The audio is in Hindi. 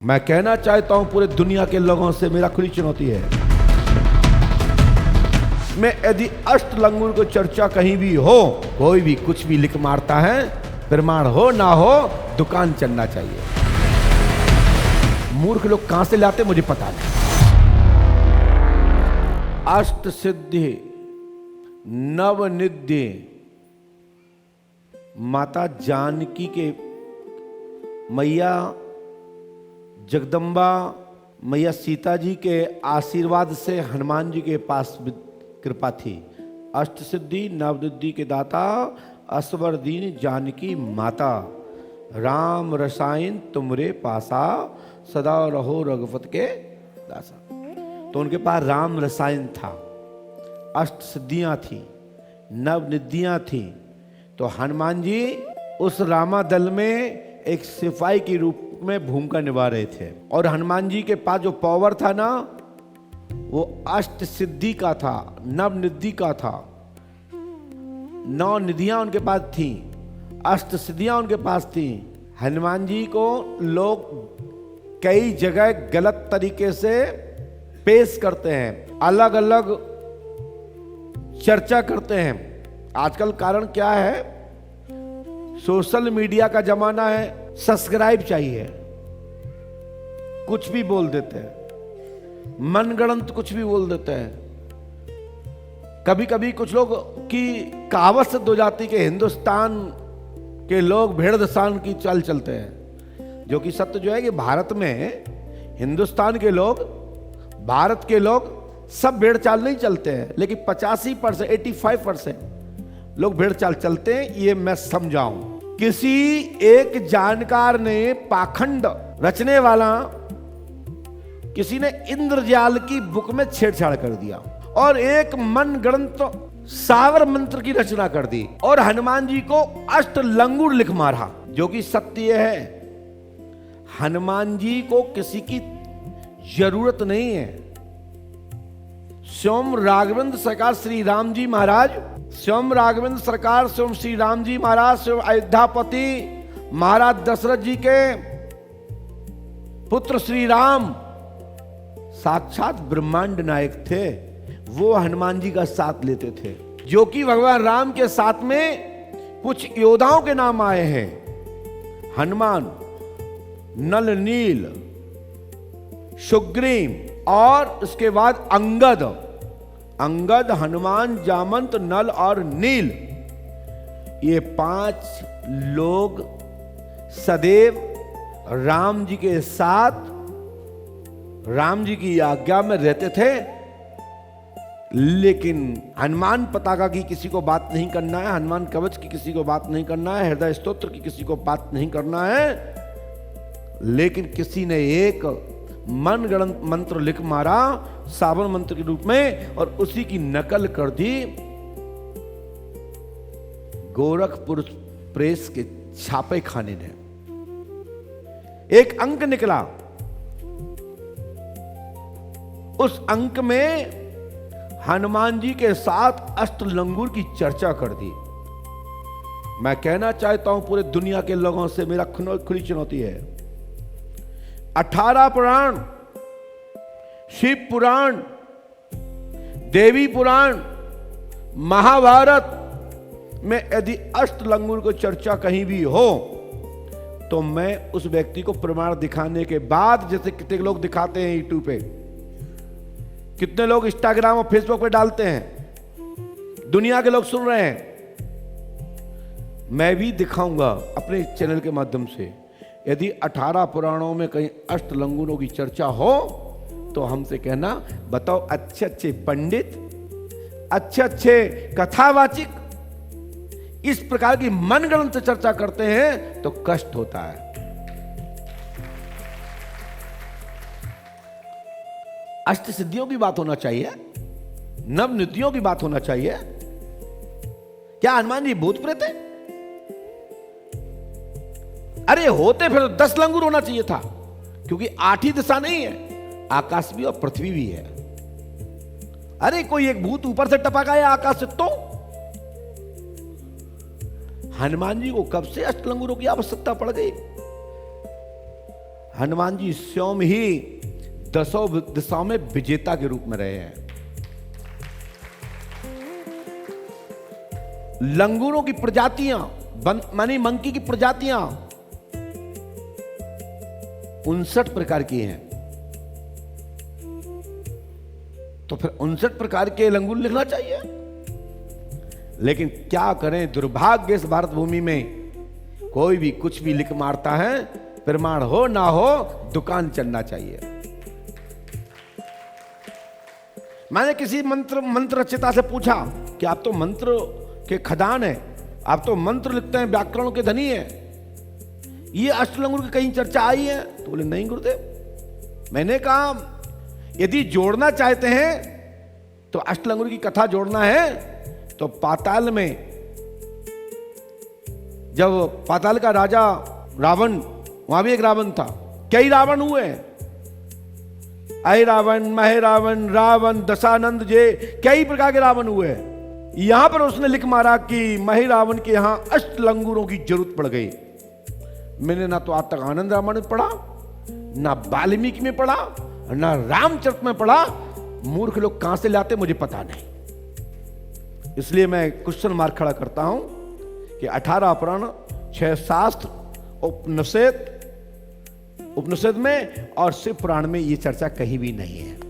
मैं कहना चाहता हूं पूरे दुनिया के लोगों से, मेरा खुली चुनौती है, मैं यदि अष्टलंगुर को चर्चा कहीं भी हो, कोई भी कुछ भी लिख मारता है, प्रमाण हो ना हो, दुकान चलना चाहिए। मूर्ख लोग कहां से लाते मुझे पता नहीं। अष्ट सिद्धि नवनिधि माता जानकी के मैया जगदम्बा मैया सीता जी के आशीर्वाद से हनुमान जी के पास कृपा थी। अष्ट सिद्धि नवनिधि के दाता असवर दीन जानकी माता, राम रसायन तुमरे पासा, सदा रहो रघुपत के दासा। तो उनके पास राम रसायन था, अष्ट सिद्धियां थी, नवनिधियां थी। तो हनुमान जी उस रामा दल में एक सिपाही के रूप में भूमिका निभा रहे थे। और हनुमान जी के पास जो पावर था ना, वो अष्ट सिद्धि का था, नवनिधि का था। नौ निधियां उनके पास थी, अष्ट सिद्धियां उनके पास थी। हनुमान जी को लोग कई जगह गलत तरीके से पेश करते हैं, अलग अलग चर्चा करते हैं। आजकल कारण क्या है? सोशल मीडिया का जमाना है, सब्सक्राइब चाहिए, कुछ भी बोल देते हैं, मनगढ़ंत कुछ भी बोल देते हैं। कभी कभी कुछ लोग की कहावत सिद्ध हो जाती कि हिंदुस्तान के लोग भेड़ दसान की चाल चलते हैं, जो कि सत्य जो है कि भारत में हिंदुस्तान के लोग, भारत के लोग सब भेड़ चाल नहीं चलते हैं, लेकिन 85%, 85% लोग भेड़ चाल चलते हैं। ये मैं समझाऊं, किसी एक जानकार ने, पाखंड रचने वाला किसी ने इंद्रजाल की बुक में छेड़छाड़ कर दिया और एक मनगढ़ंत सावर मंत्र की रचना कर दी और हनुमान जी को अष्टलंगुर लिख मारा, जो कि सत्य है। हनुमान जी को किसी की जरूरत नहीं है। स्वयं राघवेंद्र सरकार श्री राम जी महाराज, स्वयं राघवेंद्र सरकार, स्वयं श्री राम जी महाराज, स्वयं अयोध्यापति महाराज दशरथ जी के पुत्र श्री राम साक्षात ब्रह्मांड नायक थे। वो हनुमान जी का साथ लेते थे, जो कि भगवान राम के साथ में कुछ योद्धाओं के नाम आए हैं। हनुमान, नल नील, सुग्रीव और उसके बाद अंगद। अंगद, हनुमान, जामंत, नल और नील, ये 5 लोग सदैव राम जी के साथ, राम जी की आज्ञा में रहते थे। लेकिन हनुमान पताका की किसी को बात नहीं करना है, हनुमान कवच की किसी को बात नहीं करना है, हृदय स्तोत्र की किसी को बात नहीं करना है। लेकिन किसी ने एक मनगढ़ंत मंत्र लिख मारा सावन मंत्र के रूप में और उसी की नकल कर दी गोरखपुर प्रेस के छापे खाने ने। एक अंक निकला, उस अंक में हनुमान जी के साथ अष्टलंगुर की चर्चा कर दी। मैं कहना चाहता हूं पूरे दुनिया के लोगों से, मेरा खुली चुनौती है, 18 पुराण, शिव पुराण, देवी पुराण, महाभारत में यदि अष्टलंगुर को चर्चा कहीं भी हो, तो मैं उस व्यक्ति को प्रमाण दिखाने के बाद, जैसे कितने लोग दिखाते हैं यूट्यूब पे, कितने लोग इंस्टाग्राम और फेसबुक पे डालते हैं, दुनिया के लोग सुन रहे हैं, मैं भी दिखाऊंगा अपने चैनल के माध्यम से। यदि 18 पुराणों में कहीं अष्टलंगुरों की चर्चा हो, तो हमसे कहना, बताओ अच्छे अच्छे पंडित, अच्छे अच्छे कथावाचिक इस प्रकार की मनगढ़ंत से चर्चा करते हैं तो कष्ट होता है। अष्ट सिद्धियों की बात होना चाहिए, नवनिधियों की बात होना चाहिए। क्या हनुमान जी भूत प्रेत है? अरे होते फिर 10 लंगूर होना चाहिए था, क्योंकि 8 ही दिशा नहीं है, आकाश भी और पृथ्वी भी है। अरे कोई एक भूत ऊपर से टपका है आकाश से, तो हनुमान जी को कब से अष्टलंगुरों की आवश्यकता पड़ गई? हनुमान जी स्वयं ही 10 दिशाओं में विजेता के रूप में रहे हैं। लंगूरों की प्रजातियां मानी मंकी की प्रजातियां 59 प्रकार की हैं। तो फिर 59 प्रकार के लंगूर लिखना चाहिए। लेकिन क्या करें, दुर्भाग्य इस भारत भूमि में कोई भी कुछ भी लिख मारता है, प्रमाण हो ना हो दुकान चलना चाहिए। मैंने किसी मंत्र रचयिता से पूछा कि आप तो मंत्र के खदान है, आप तो मंत्र लिखते हैं, व्याकरणों के धनी है, ये अष्टलंगुर की कहीं चर्चा आई है? तो बोले नहीं गुरुदेव। मैंने कहा यदि जोड़ना चाहते हैं तो अष्टलंगुर की कथा जोड़ना है तो पाताल में जब पाताल का राजा रावण, वहां भी एक रावण था, कई रावण हुए, अय रावण, महे रावण, रावण, दशानंद जे, कई प्रकार के रावण हुए। यहां पर उसने लिख मारा कि महे रावण के यहां अष्टलंगुरों की जरूरत पड़ गई। मैंने ना तो आज तक आनंद रामायण में पढ़ा, ना वाल्मीकि में पढ़ा, ना रामचरित में पढ़ा। मूर्ख लोग कहां से लाते मुझे पता नहीं। इसलिए मैं क्वेश्चन मार्क खड़ा करता हूं कि 18 पुराण, 6 शास्त्र, उपनिषद में और शिव पुराण में ये चर्चा कहीं भी नहीं है।